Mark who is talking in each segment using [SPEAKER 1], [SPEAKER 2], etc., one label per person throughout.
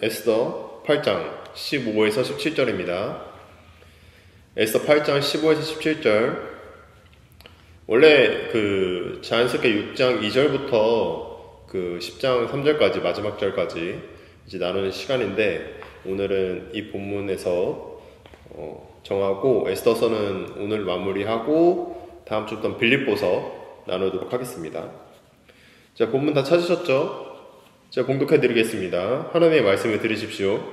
[SPEAKER 1] 에스더 8장 15에서 17절입니다. 에스더 8장 15에서 17절. 원래 자연스럽게 6장 2절부터 10장 3절까지 마지막 절까지 이제 나누는 시간인데, 오늘은 이 본문에서 정하고 에스더서는 오늘 마무리하고 다음 주부터 빌립보서 나누도록 하겠습니다. 자, 본문 다 찾으셨죠? 제가 봉독해 드리겠습니다. 하나님의 말씀을 들으십시오.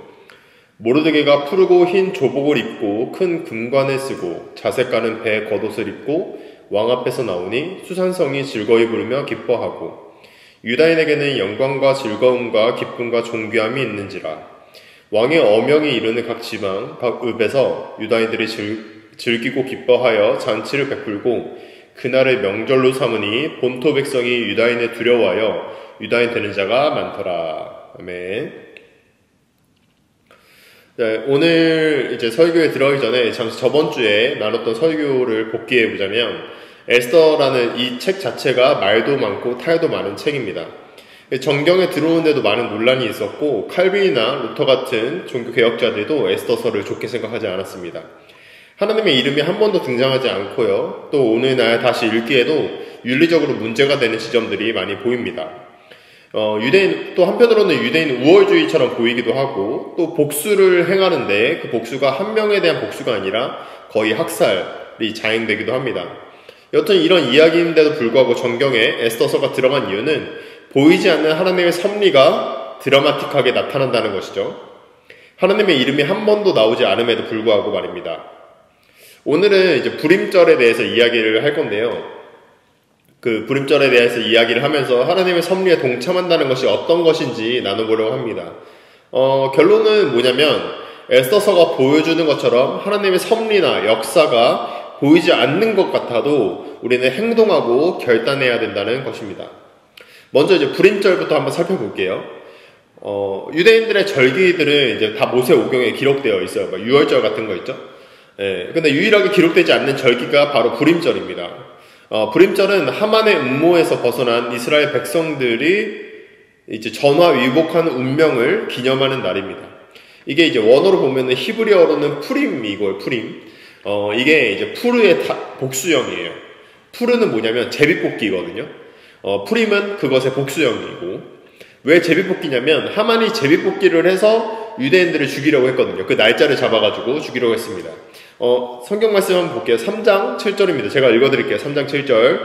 [SPEAKER 1] 모르드게가 푸르고 흰 조복을 입고 큰 금관을 쓰고 자색 가는 배 겉옷을 입고 왕 앞에서 나오니 수산성이 즐거이 부르며 기뻐하고 유다인에게는 영광과 즐거움과 기쁨과 존귀함이 있는지라. 왕의 어명이 이르는 각 지방 각 읍에서 유다인들이 즐기고 기뻐하여 잔치를 베풀고 그날을 명절로 삼으니 본토 백성이 유다인에 두려워하여 유다인 되는 자가 많더라. 아멘. 네, 오늘 이제 설교에 들어가기 전에 잠시 저번 주에 나눴던 설교를 복기해 보자면, 에스더라는 이 책 자체가 말도 많고 타협도 많은 책입니다. 정경에 들어오는데도 많은 논란이 있었고, 칼빈이나 루터 같은 종교 개혁자들도 에스더서를 좋게 생각하지 않았습니다. 하나님의 이름이 한 번도 등장하지 않고요, 또 오늘날 다시 읽기에도 윤리적으로 문제가 되는 지점들이 많이 보입니다. 또 한편으로는 유대인 우월주의처럼 보이기도 하고, 또 복수를 행하는데 그 복수가 한 명에 대한 복수가 아니라 거의 학살이 자행되기도 합니다. 여튼 이런 이야기인데도 불구하고 정경에 에스더서가 들어간 이유는 보이지 않는 하나님의 섭리가 드라마틱하게 나타난다는 것이죠. 하나님의 이름이 한 번도 나오지 않음에도 불구하고 말입니다. 오늘은 이제 불임절에 대해서 이야기를 할 건데요. 불임절에 대해서 이야기를 하면서 하나님의 섭리에 동참한다는 것이 어떤 것인지 나눠보려고 합니다. 결론은 뭐냐면, 에스더서가 보여주는 것처럼 하나님의 섭리나 역사가 보이지 않는 것 같아도 우리는 행동하고 결단해야 된다는 것입니다. 먼저 이제 불임절부터 한번 살펴볼게요. 유대인들의 절기들은 이제 다 모세오경에 기록되어 있어요. 유월절 같은 거 있죠? 근데 유일하게 기록되지 않는 절기가 바로 불임절입니다. 불임절은 하만의 음모에서 벗어난 이스라엘 백성들이 이제 전화위복하는 운명을 기념하는 날입니다. 이게 이제 원어로 보면은 히브리어로는 푸림이고요, 푸림. 이게 이제 푸르의 복수형이에요. 푸르는 뭐냐면 제비뽑기거든요. 푸림은 그것의 복수형이고, 왜 제비뽑기냐면 하만이 제비뽑기를 해서 유대인들을 죽이려고 했거든요. 그 날짜를 잡아가지고 죽이려고 했습니다. 성경 말씀 한번 볼게요. 3장 7절입니다. 제가 읽어드릴게요. 3장 7절.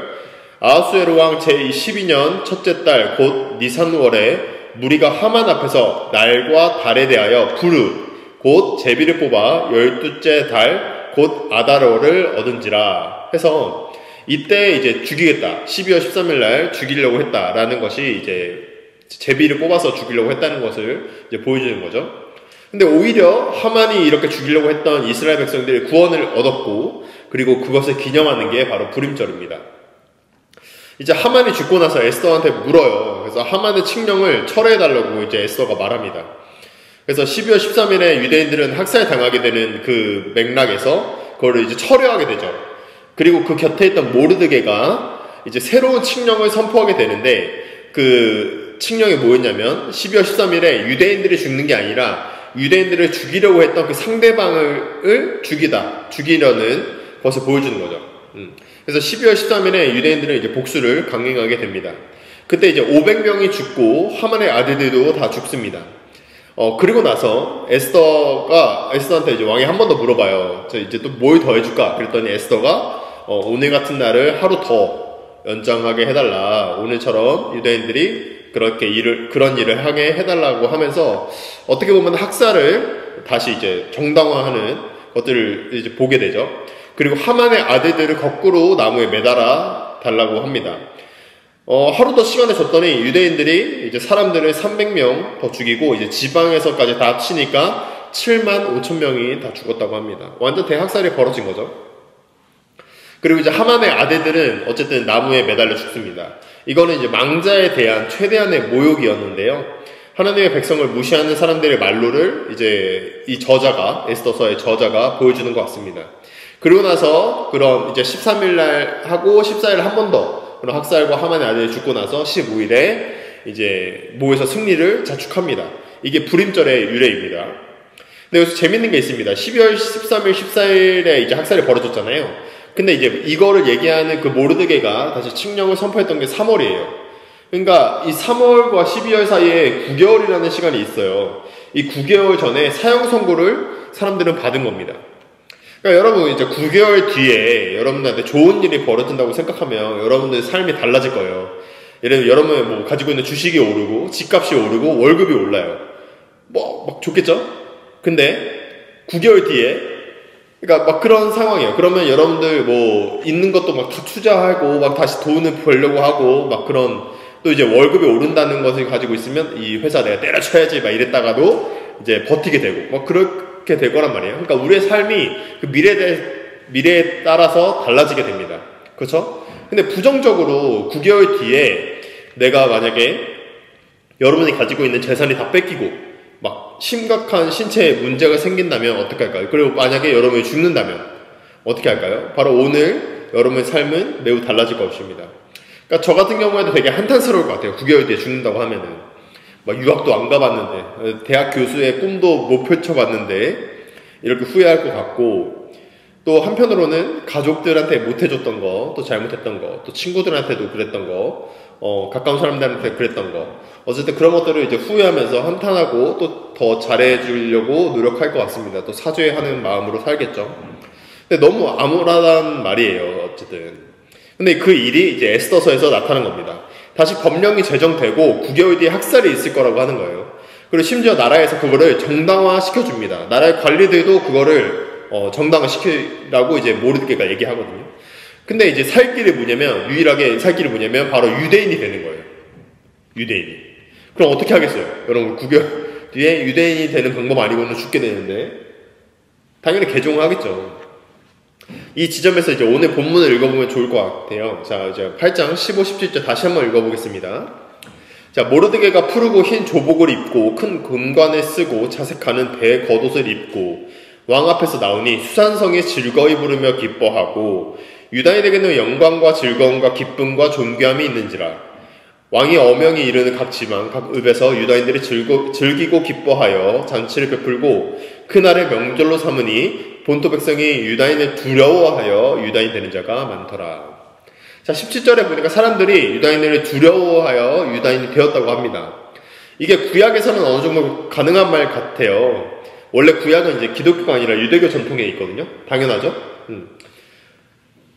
[SPEAKER 1] 아하수에로 왕 제12년 첫째 달 곧 니산월에 무리가 하만 앞에서 날과 달에 대하여 부르 곧 제비를 뽑아 12째 달 곧 아다로를 얻은지라 해서, 이때 이제 죽이겠다, 12월 13일 날 죽이려고 했다라는 것이 이제 제비를 뽑아서 죽이려고 했다는 것을 이제 보여주는 거죠. 근데 오히려 하만이 이렇게 죽이려고 했던 이스라엘 백성들이 구원을 얻었고, 그리고 그것을 기념하는 게 바로 불임절입니다. 이제 하만이 죽고 나서 에스더한테 물어요. 그래서 하만의 칙령을 철회해달라고 이제 에스더가 말합니다. 그래서 12월 13일에 유대인들은 학살당하게 되는 그 맥락에서 그거를 이제 철회하게 되죠. 그리고 그 곁에 있던 모르드게가 이제 새로운 칙령을 선포하게 되는데, 그 칙령이 뭐였냐면 12월 13일에 유대인들이 죽는 게 아니라 유대인들을 죽이려고 했던 그 상대방을 죽이려는 것을 보여주는 거죠. 그래서 12월 13일에 유대인들은 이제 복수를 강행하게 됩니다. 그때 이제 500명이 죽고 하만의 아들들도 다 죽습니다. 그리고 나서 에스더한테 이제 왕이 한 번 더 물어봐요. 이제 또 뭘 더 해줄까? 그랬더니 에스더가 오늘 같은 날을 하루 더 연장하게 해달라. 오늘처럼 유대인들이 그런 일을 하게 해달라고 하면서, 어떻게 보면 학살을 다시 이제 정당화하는 것들을 이제 보게 되죠. 그리고 하만의 아들들을 거꾸로 나무에 매달아 달라고 합니다. 하루 더 시간을 줬더니 유대인들이 이제 사람들을 300명 더 죽이고, 이제 지방에서까지 다 합치니까 7만 5천 명이 다 죽었다고 합니다. 완전 대학살이 벌어진 거죠. 그리고 이제 하만의 아들들은 어쨌든 나무에 매달려 죽습니다. 이거는 이제 망자에 대한 최대한의 모욕이었는데요. 하나님의 백성을 무시하는 사람들의 말로를 이제 이 저자가, 에스더서의 저자가 보여주는 것 같습니다. 그리고 나서 그럼 이제 13일날 하고 14일 한 번 더 그런 학살과 하만의 아들이 죽고 나서 15일에 이제 모에서 승리를 자축합니다. 이게 불임절의 유래입니다. 근데 여기서 재밌는 게 있습니다. 12월 13일, 14일에 이제 학살이 벌어졌잖아요. 근데 이제 이거를 얘기하는 그 모르드게가 다시 칙령을 선포했던 게 3월이에요. 그러니까 이 3월과 12월 사이에 9개월이라는 시간이 있어요. 이 9개월 전에 사형 선고를 사람들은 받은 겁니다. 그러니까 여러분 이제 9개월 뒤에 여러분들한테 좋은 일이 벌어진다고 생각하면 여러분들의 삶이 달라질 거예요. 예를 들면 여러분이 뭐 가지고 있는 주식이 오르고 집값이 오르고 월급이 올라요. 뭐 막 좋겠죠? 근데 9개월 뒤에 그러니까 막 그런 상황이에요. 그러면 여러분들 뭐 있는 것도 막 다 투자하고 막 다시 돈을 벌려고 하고 막 그런 또 이제 월급이 오른다는 것을 가지고 있으면 이 회사 내가 때려쳐야지 막 이랬다가도 이제 버티게 되고 막 그렇게 될 거란 말이에요. 그러니까 우리의 삶이 그 미래에 따라서 달라지게 됩니다. 그렇죠? 근데 부정적으로 9개월 뒤에 내가 만약에 여러분이 가지고 있는 재산이 다 뺏기고 막 심각한 신체에 문제가 생긴다면 어떻게 할까요? 그리고 만약에 여러분이 죽는다면 어떻게 할까요? 바로 오늘 여러분의 삶은 매우 달라질 것입니다. 그러니까 저 같은 경우에도 되게 한탄스러울 것 같아요. 9개월 뒤에 죽는다고 하면은 막 유학도 안 가봤는데 대학 교수의 꿈도 못 펼쳐봤는데 이렇게 후회할 것 같고 또 한편으로는 가족들한테 못해줬던 거, 또 잘못했던 거, 또 친구들한테도 그랬던 거, 가까운 사람들한테 그랬던 거, 어쨌든 그런 것들을 이제 후회하면서 한탄하고 또 더 잘해주려고 노력할 것 같습니다. 또 사죄하는 마음으로 살겠죠. 근데 너무 암울하단 말이에요. 어쨌든. 근데 그 일이 이제 에스더서에서 나타난 겁니다. 다시 법령이 제정되고 9개월 뒤에 학살이 있을 거라고 하는 거예요. 그리고 심지어 나라에서 그거를 정당화 시켜줍니다. 나라의 관리들도 그거를 정당화 시키라고 이제 모르드게가 얘기하거든요. 근데 이제 유일하게 살 길이 뭐냐면 바로 유대인이 되는 거예요. 유대인이. 그럼 어떻게 하겠어요? 여러분 9개월 뒤에 유대인이 되는 방법 아니고는 죽게 되는데 당연히 개종을 하겠죠. 이 지점에서 이제 오늘 본문을 읽어보면 좋을 것 같아요. 자, 이제 8장 15, 17절 다시 한번 읽어보겠습니다. 자, 모르드게가 푸르고 흰 조복을 입고 큰 금관을 쓰고 자색하는 배 겉옷을 입고 왕 앞에서 나오니 수산성이 즐거이 부르며 기뻐하고 유다인에게는 영광과 즐거움과 기쁨과 존귀함이 있는지라. 왕이 어명이 이르는 각 지방 각 읍에서 유다인들이 즐기고 기뻐하여 잔치를 베풀고 그날의 명절로 삼으니 본토 백성이 유다인을 두려워하여 유다인 되는 자가 많더라. 자, 17절에 보니까 사람들이 유다인을 두려워하여 유다인이 되었다고 합니다. 이게 구약에서는 어느 정도 가능한 말 같아요. 원래 구약은 이제 기독교가 아니라 유대교 전통에 있거든요. 당연하죠.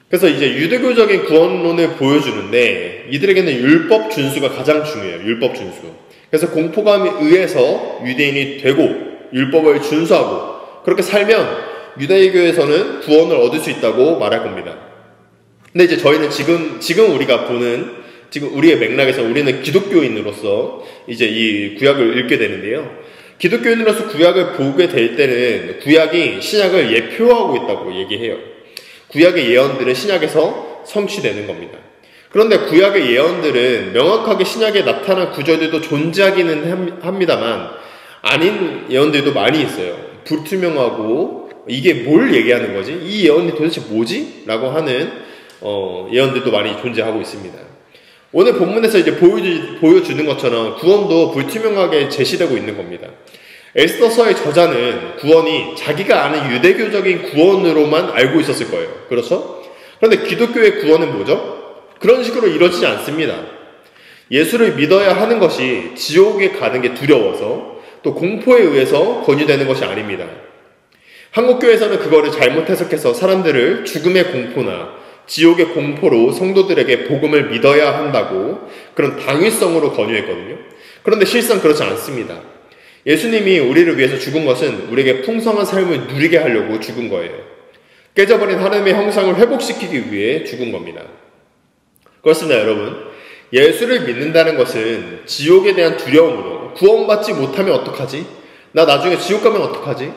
[SPEAKER 1] 그래서 이제 유대교적인 구원론을 보여주는데 이들에게는 율법 준수가 가장 중요해요. 율법 준수. 그래서 공포감에 의해서 유대인이 되고 율법을 준수하고 그렇게 살면 유대교에서는 구원을 얻을 수 있다고 말할 겁니다. 근데 이제 저희는 지금 우리가 보는 지금 우리의 맥락에서 우리는 기독교인으로서 이제 이 구약을 읽게 되는데요. 기독교인으로서 구약을 보게 될 때는 구약이 신약을 예표하고 있다고 얘기해요. 구약의 예언들은 신약에서 성취되는 겁니다. 그런데 구약의 예언들은 명확하게 신약에 나타난 구절들도 존재하기는 합니다만 아닌 예언들도 많이 있어요. 불투명하고 이게 뭘 얘기하는 거지? 이 예언이 도대체 뭐지? 라고 하는 예언들도 많이 존재하고 있습니다. 오늘 본문에서 이제 보여주는 것처럼 구원도 불투명하게 제시되고 있는 겁니다. 에스더서의 저자는 구원이 자기가 아는 유대교적인 구원으로만 알고 있었을 거예요. 그렇죠? 그런데 기독교의 구원은 뭐죠? 그런 식으로 이루어지지 않습니다. 예수를 믿어야 하는 것이 지옥에 가는 게 두려워서 또 공포에 의해서 권유되는 것이 아닙니다. 한국교회에서는 그거를 잘못 해석해서 사람들을 죽음의 공포나 지옥의 공포로 성도들에게 복음을 믿어야 한다고 그런 당위성으로 권유했거든요. 그런데 실상 그렇지 않습니다. 예수님이 우리를 위해서 죽은 것은 우리에게 풍성한 삶을 누리게 하려고 죽은 거예요. 깨져버린 하나님의 형상을 회복시키기 위해 죽은 겁니다. 그렇습니다, 여러분. 예수를 믿는다는 것은 지옥에 대한 두려움으로 구원받지 못하면 어떡하지? 나 나중에 지옥 가면 어떡하지?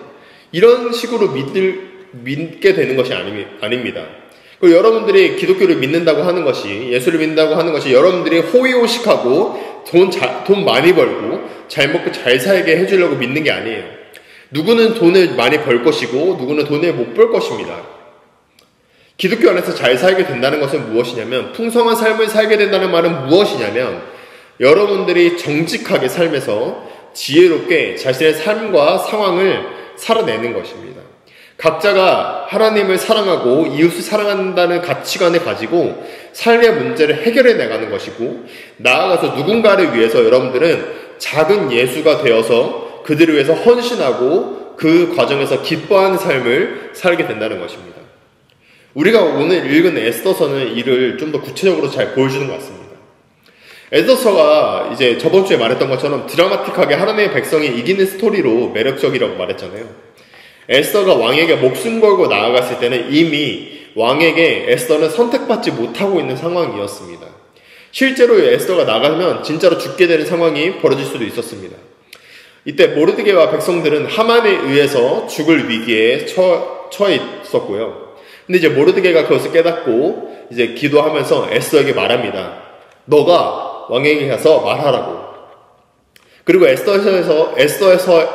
[SPEAKER 1] 이런 식으로 믿게 되는 것이 아닙니다. 그리고 여러분들이 기독교를 믿는다고 하는 것이, 예수를 믿는다고 하는 것이 여러분들이 호의호식하고 돈 많이 벌고 잘 먹고 잘 살게 해주려고 믿는 게 아니에요. 누구는 돈을 많이 벌 것이고 누구는 돈을 못 벌 것입니다. 기독교 안에서 잘 살게 된다는 것은 무엇이냐면, 풍성한 삶을 살게 된다는 말은 무엇이냐면 여러분들이 정직하게 살면서 지혜롭게 자신의 삶과 상황을 살아내는 것입니다. 각자가 하나님을 사랑하고 이웃을 사랑한다는 가치관을 가지고 삶의 문제를 해결해 나가는 것이고, 나아가서 누군가를 위해서 여러분들은 작은 예수가 되어서 그들을 위해서 헌신하고 그 과정에서 기뻐하는 삶을 살게 된다는 것입니다. 우리가 오늘 읽은 에스더서는 이를 좀 더 구체적으로 잘 보여주는 것 같습니다. 에스더서가 이제 저번 주에 말했던 것처럼 드라마틱하게 하나님의 백성이 이기는 스토리로 매력적이라고 말했잖아요. 에스더가 왕에게 목숨 걸고 나아갔을 때는 이미 왕에게 에스더는 선택받지 못하고 있는 상황이었습니다. 실제로 에스더가 나가면 진짜로 죽게 되는 상황이 벌어질 수도 있었습니다. 이때 모르드게와 백성들은 하만에 의해서 죽을 위기에 처해 있었고요. 근데 이제 모르드게가 그것을 깨닫고 이제 기도하면서 에스더에게 말합니다. 너가 왕에게 가서 말하라고. 그리고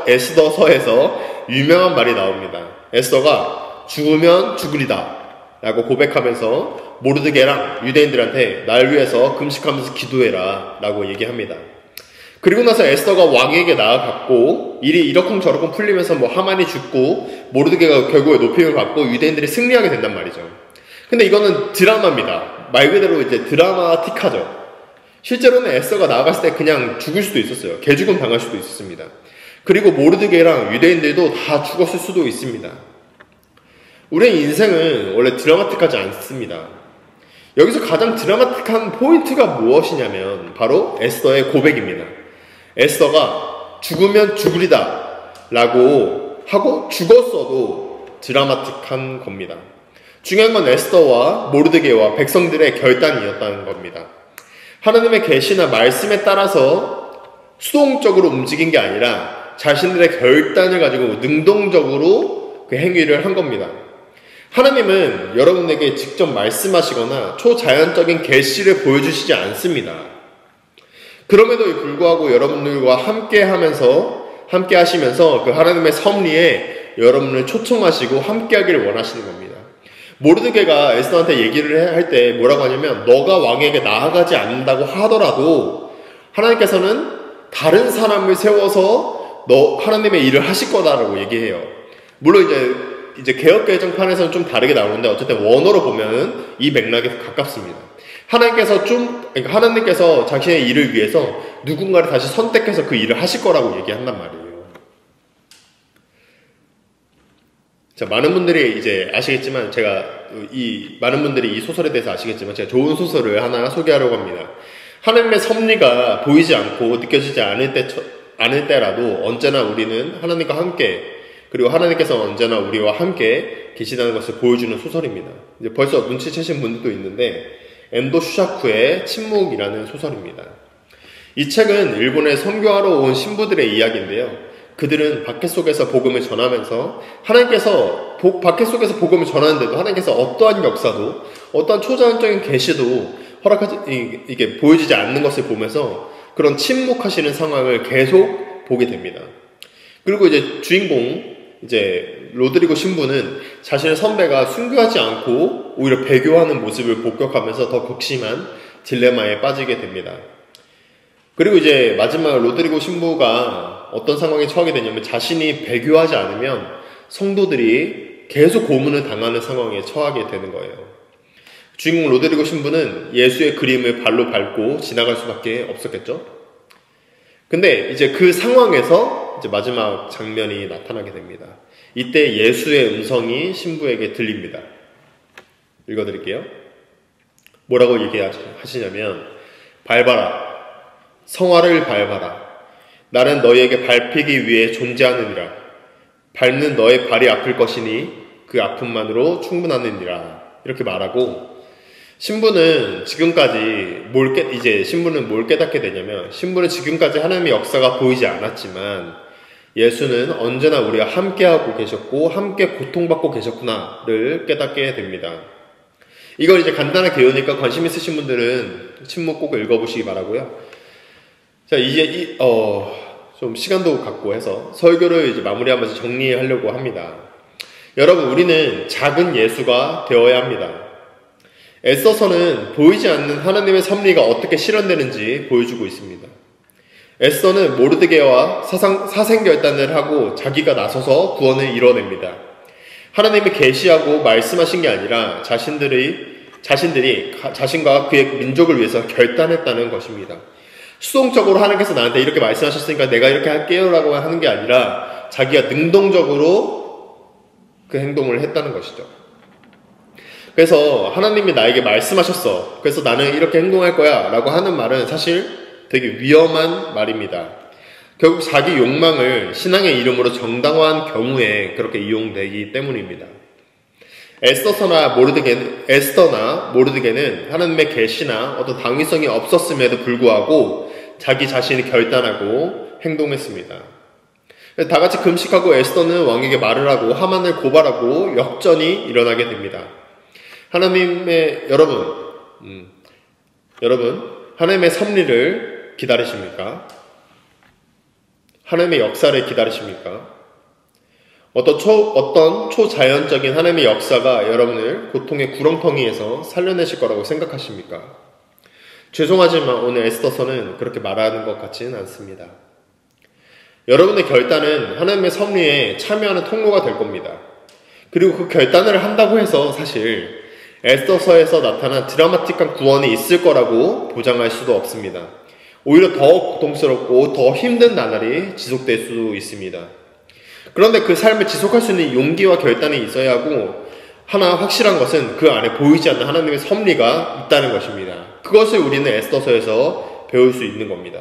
[SPEAKER 1] 에스더서에서 유명한 말이 나옵니다. 에스더가 죽으면 죽으리다 라고 고백하면서 모르드게랑 유대인들한테 날 위해서 금식하면서 기도해라 라고 얘기합니다. 그리고 나서 에스더가 왕에게 나아갔고 일이 이러쿵저러쿵 풀리면서 하만이 죽고 모르드게가 결국에 높임을 받고 유대인들이 승리하게 된단 말이죠. 근데 이거는 드라마입니다. 말 그대로 이제 드라마틱하죠. 실제로는 에스더가 나아갔을 때 그냥 죽을 수도 있었어요. 개죽음 당할 수도 있었습니다. 그리고 모르드게랑 유대인들도 다 죽었을 수도 있습니다. 우리의 인생은 원래 드라마틱하지 않습니다. 여기서 가장 드라마틱한 포인트가 무엇이냐면 바로 에스더의 고백입니다. 에스더가 죽으면 죽으리다 라고 하고 죽었어도 드라마틱한 겁니다. 중요한 건 에스더와 모르드게와 백성들의 결단이었다는 겁니다. 하나님의 계시나 말씀에 따라서 수동적으로 움직인 게 아니라 자신들의 결단을 가지고 능동적으로 그 행위를 한 겁니다. 하나님은 여러분에게 직접 말씀하시거나 초자연적인 계시를 보여주시지 않습니다. 그럼에도 불구하고 여러분들과 함께 하시면서 그 하나님의 섭리에 여러분을 초청하시고 함께 하기를 원하시는 겁니다. 모르드게가 에스더한테 얘기를 할 때 뭐라고 하냐면 너가 왕에게 나아가지 않는다고 하더라도 하나님께서는 다른 사람을 세워서 하나님의 일을 하실 거다라고 얘기해요. 물론 이제 개혁개정판에서는 좀 다르게 나오는데 어쨌든 원어로 보면은 이 맥락에 가깝습니다. 하나님께서 자신의 일을 위해서 누군가를 다시 선택해서 그 일을 하실 거라고 얘기한단 말이에요. 자, 많은 분들이 이제 아시겠지만 많은 분들이 이 소설에 대해서 아시겠지만 제가 좋은 소설을 하나 소개하려고 합니다. 하나님의 섭리가 보이지 않고 느껴지지 않을 때라도 언제나 우리는 하나님과 함께, 그리고 하나님께서 언제나 우리와 함께 계시다는 것을 보여주는 소설입니다. 이제 벌써 눈치채신 분들도 있는데 엔도 슈샤쿠의 침묵이라는 소설입니다. 이 책은 일본에 선교하러 온 신부들의 이야기인데요. 그들은 밖에 속에서 복음을 전하면서 밖에 속에서 복음을 전하는데도 하나님께서 어떠한 역사도 어떠한 초자연적인 계시도 이게 보여지지 않는 것을 보면서 그런 침묵하시는 상황을 계속 보게 됩니다. 그리고 이제 주인공 로드리고 신부는 자신의 선배가 순교하지 않고 오히려 배교하는 모습을 목격하면서 더 극심한 딜레마에 빠지게 됩니다. 그리고 이제 마지막 로드리고 신부가 어떤 상황에 처하게 되냐면 자신이 배교하지 않으면 성도들이 계속 고문을 당하는 상황에 처하게 되는 거예요. 주인공 로드리고 신부는 예수의 그림을 발로 밟고 지나갈 수밖에 없었겠죠. 근데 이제 그 상황에서 이제 마지막 장면이 나타나게 됩니다. 이때 예수의 음성이 신부에게 들립니다. 읽어드릴게요. 뭐라고 얘기하시냐면 밟아라. 성화를 밟아라. 나는 너희에게 밟히기 위해 존재하느니라. 밟는 너의 발이 아플 것이니 그 아픔만으로 충분하느니라. 이렇게 말하고 신부는 뭘 깨닫게 되냐면 신부는 지금까지 하나님의 역사가 보이지 않았지만 예수는 언제나 우리와 함께하고 계셨고 함께 고통받고 계셨구나를 깨닫게 됩니다. 이걸 이제 간단하게 외우니까 관심 있으신 분들은 침묵 꼭 읽어보시기 바라고요. 자, 이제 좀 시간도 갖고 해서 설교를 이제 마무리하면서 정리하려고 합니다. 여러분, 우리는 작은 예수가 되어야 합니다. 에스더서는 보이지 않는 하나님의 섭리가 어떻게 실현되는지 보여주고 있습니다. 에스더는 모르드게와 사생결단을 하고 자기가 나서서 구원을 이뤄냅니다. 하나님이 계시하고 말씀하신 게 아니라 자신들이 자신과 그의 민족을 위해서 결단했다는 것입니다. 수동적으로 하나님께서 나한테 이렇게 말씀하셨으니까 내가 이렇게 할게요 라고 하는 게 아니라 자기가 능동적으로 그 행동을 했다는 것이죠. 그래서 하나님이 나에게 말씀하셨어. 그래서 나는 이렇게 행동할 거야 라고 하는 말은 사실 되게 위험한 말입니다. 결국 자기 욕망을 신앙의 이름으로 정당화한 경우에 그렇게 이용되기 때문입니다. 에스더나 모르드게는 하나님의 계시나 어떤 당위성이 없었음에도 불구하고 자기 자신이 결단하고 행동했습니다. 다 같이 금식하고 에스더는 왕에게 말을 하고 하만을 고발하고 역전이 일어나게 됩니다. 여러분, 하나님의 섭리를 기다리십니까? 하나님의 역사를 기다리십니까? 어떤 초자연적인 하나님의 역사가 여러분을 고통의 구렁텅이에서 살려내실 거라고 생각하십니까? 죄송하지만 오늘 에스더서는 그렇게 말하는 것 같지는 않습니다. 여러분의 결단은 하나님의 섭리에 참여하는 통로가 될 겁니다. 그리고 그 결단을 한다고 해서 사실 에스더서에서 나타난 드라마틱한 구원이 있을 거라고 보장할 수도 없습니다. 오히려 더 고통스럽고 더 힘든 나날이 지속될 수도 있습니다. 그런데 그 삶을 지속할 수 있는 용기와 결단이 있어야 하고 하나 확실한 것은 그 안에 보이지 않는 하나님의 섭리가 있다는 것입니다. 그것을 우리는 에스더서에서 배울 수 있는 겁니다.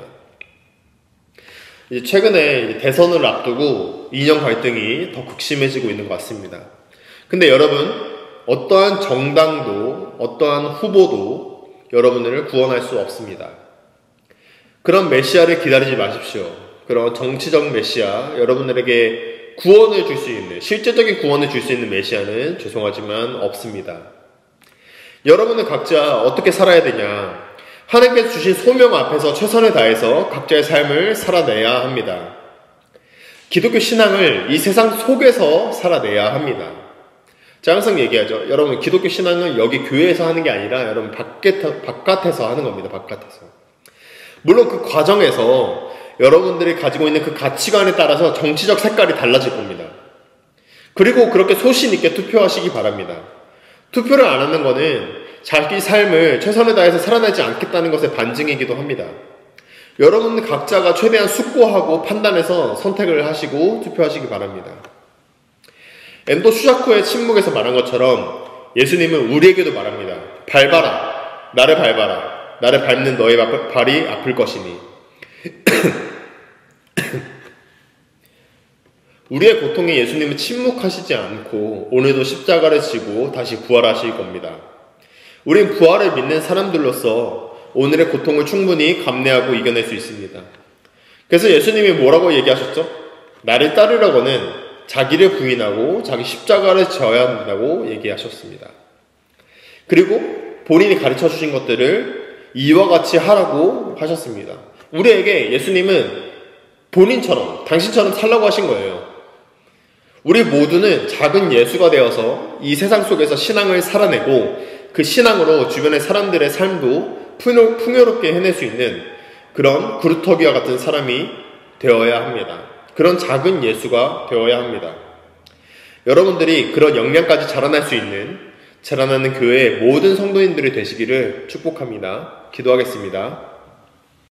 [SPEAKER 1] 최근에 대선을 앞두고 이념 갈등이 더 극심해지고 있는 것 같습니다. 근데 여러분, 어떠한 정당도 어떠한 후보도 여러분을 구원할 수 없습니다. 그런 메시아를 기다리지 마십시오. 그런 정치적 메시아, 여러분들에게 구원을 줄 수 있는, 실제적인 구원을 줄 수 있는 메시아는 죄송하지만 없습니다. 여러분은 각자 어떻게 살아야 되냐? 하나님께서 주신 소명 앞에서 최선을 다해서 각자의 삶을 살아내야 합니다. 기독교 신앙을 이 세상 속에서 살아내야 합니다. 제가 항상 얘기하죠. 여러분, 기독교 신앙은 여기 교회에서 하는 게 아니라 여러분 바깥에서 하는 겁니다. 바깥에서. 물론 그 과정에서 여러분들이 가지고 있는 그 가치관에 따라서 정치적 색깔이 달라질 겁니다. 그리고 그렇게 소신 있게 투표하시기 바랍니다. 투표를 안 하는 거는 자기 삶을 최선을 다해서 살아내지 않겠다는 것의 반증이기도 합니다. 여러분 각자가 최대한 숙고하고 판단해서 선택을 하시고 투표하시기 바랍니다. 엔도 슈자쿠의 침묵에서 말한 것처럼 예수님은 우리에게도 말합니다. 밟아라. 나를 밟아라. 나를 밟는 너의 발이 아플 것이니. 우리의 고통에 예수님은 침묵하시지 않고 오늘도 십자가를 지고 다시 부활하실 겁니다. 우린 부활을 믿는 사람들로서 오늘의 고통을 충분히 감내하고 이겨낼 수 있습니다. 그래서 예수님이 뭐라고 얘기하셨죠? 나를 따르려고는 자기를 부인하고 자기 십자가를 져야 한다고 얘기하셨습니다. 그리고 본인이 가르쳐 주신 것들을 이와 같이 하라고 하셨습니다. 우리에게 예수님은 본인처럼, 당신처럼 살라고 하신 거예요. 우리 모두는 작은 예수가 되어서 이 세상 속에서 신앙을 살아내고 그 신앙으로 주변의 사람들의 삶도 풍요롭게 해낼 수 있는 그런 구루터기와 같은 사람이 되어야 합니다. 그런 작은 예수가 되어야 합니다. 여러분들이 그런 역량까지 자라날 수 있는 자라나는 교회의 모든 성도인들이 되시기를 축복합니다. 기도하겠습니다.